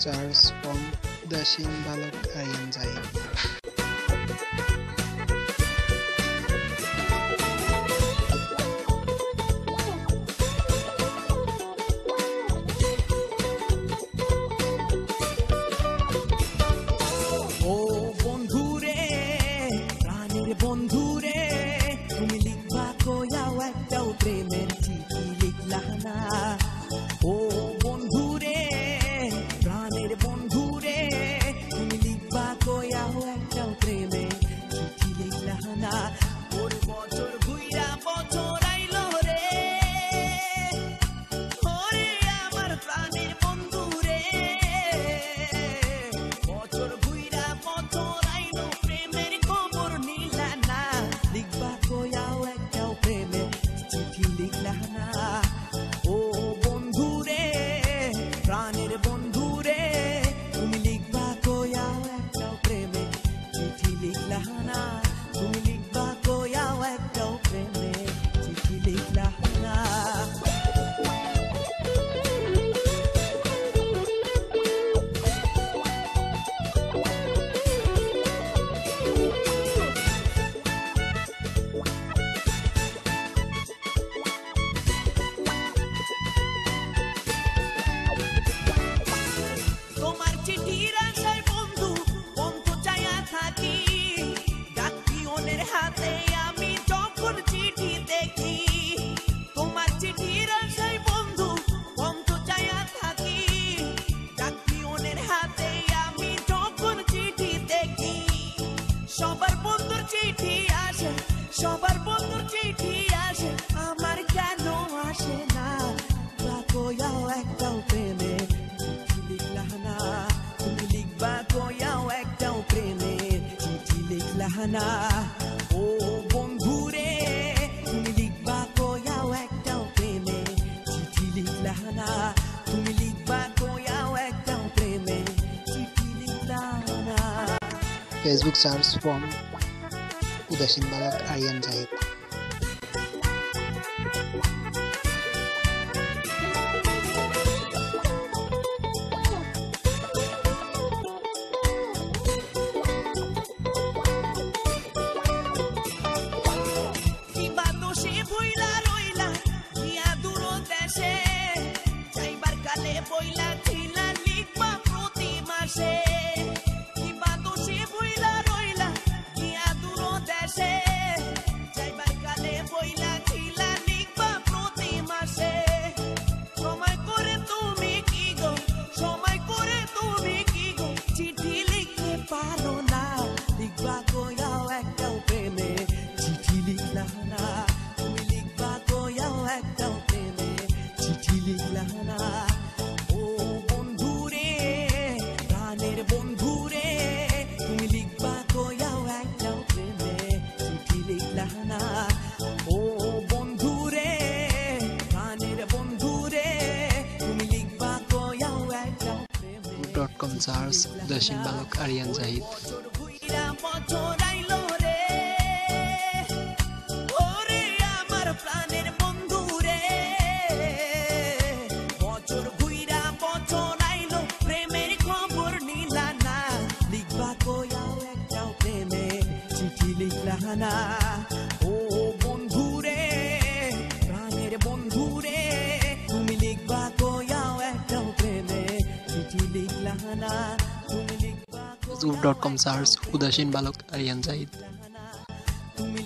Charles from Udasin Balok Aryan Zahid. বন্ধুরে তুমি লিখবা কয়াও একটাও প্রেমের চিঠি লিখলা না ও বন্ধুরে প্রাণের বন্ধুরে তুমি লিখবা কয়াও একটাও প্রেমের চিঠি লিখলা না ওর বছর ঘুইরা বছর আইলো রে ওরে আমার প্রাণের বন্ধুরে বছর ঘুইরা বছর আইলো প্রেমের খবর নিলা না লিখবা কয়াও একটাও প্রেমের চিঠি লিখলা না ও বন্ধুরে প্রাণের বন্ধুরে তুমি লিখবা কয়াও একটাও প্রেমের চিঠি লিখলা না তুমি লিখবা কয়াও একটাও প্রেমের চিঠি লিখলা না তোমার চিঠির আশায় বন্ধু বন্ধু চাইয়া থাকি ডাকিওনের হাতে আমি যখন চিঠি দেখি তোমার চিঠির আশায় বন্ধু বন্ধু চাইয়া থাকি ডাকিওনের হাতে আমি যখন চিঠি দেখি সবার বন্ধুর চিঠি আসে সবার বন্ধুর চিঠি আসে আমার কেন আসে না কয়াও একটাও প্রেমে লিখলা না তুমি লিখবা কয়াও একটাও প্রেমের চিঠি লিখলা না ও বন্ধুরে তুমি লিখবা কয়াও একটাও প্রেমের চিঠি লিখলা না তুমি লিখবা কয়াও একটাও প্রেমের চিঠি লিখলা না Facebook Charles from Udasin Balok Aryan Zahid. কিবা দোষে বইলা রইলা গিয়া দূর দেশে যাইবার কালে বইলা ছিলা লিখবা প্রতি মাসে কিবা দোষে বইলা রইলা গিয়া দূর দেশে যাইবার কালে বইলা ছিলা লিখবা প্রতি মাসে সময় করে তুমি কি গো সময় করে তুমি কি গো চিঠি লিখতে পারো না লিখবা কয়াও একটাও প্রেমে চিঠি লিখলা না তুমি লিখবা কয়াও একটাও প্রেমে চিঠি লিখলা না ও বন্ধুরে প্রাণের বন্ধুরে তুমি লিখবা কয়াও একটাও প্রেমে চিঠি লিখলা না ও বন্ধুরে প্রাণের বন্ধুরে তুমি লিখবা কয়াও একটাও প্রেমে Facebook.com Charles Udasin Balok Aryan Zahid. বছর ঘুইরা বছর আইলো রে ওরে আমার প্রাণের বন্ধু রে বছর ঘুইরা বছর আইলো প্রেমের খবর নিলা না লিখবা কয়াও একটাও প্রেমের চিঠি লিখলা না ও বন্ধুরে প্রাণের বন্ধুরে তুমি লিখবা কয়াও একটাও প্রেমের চিঠি লিখলা না তুমি লিখবা Facebook.com Charles Udasin Balok Aryan Zahid. তুমি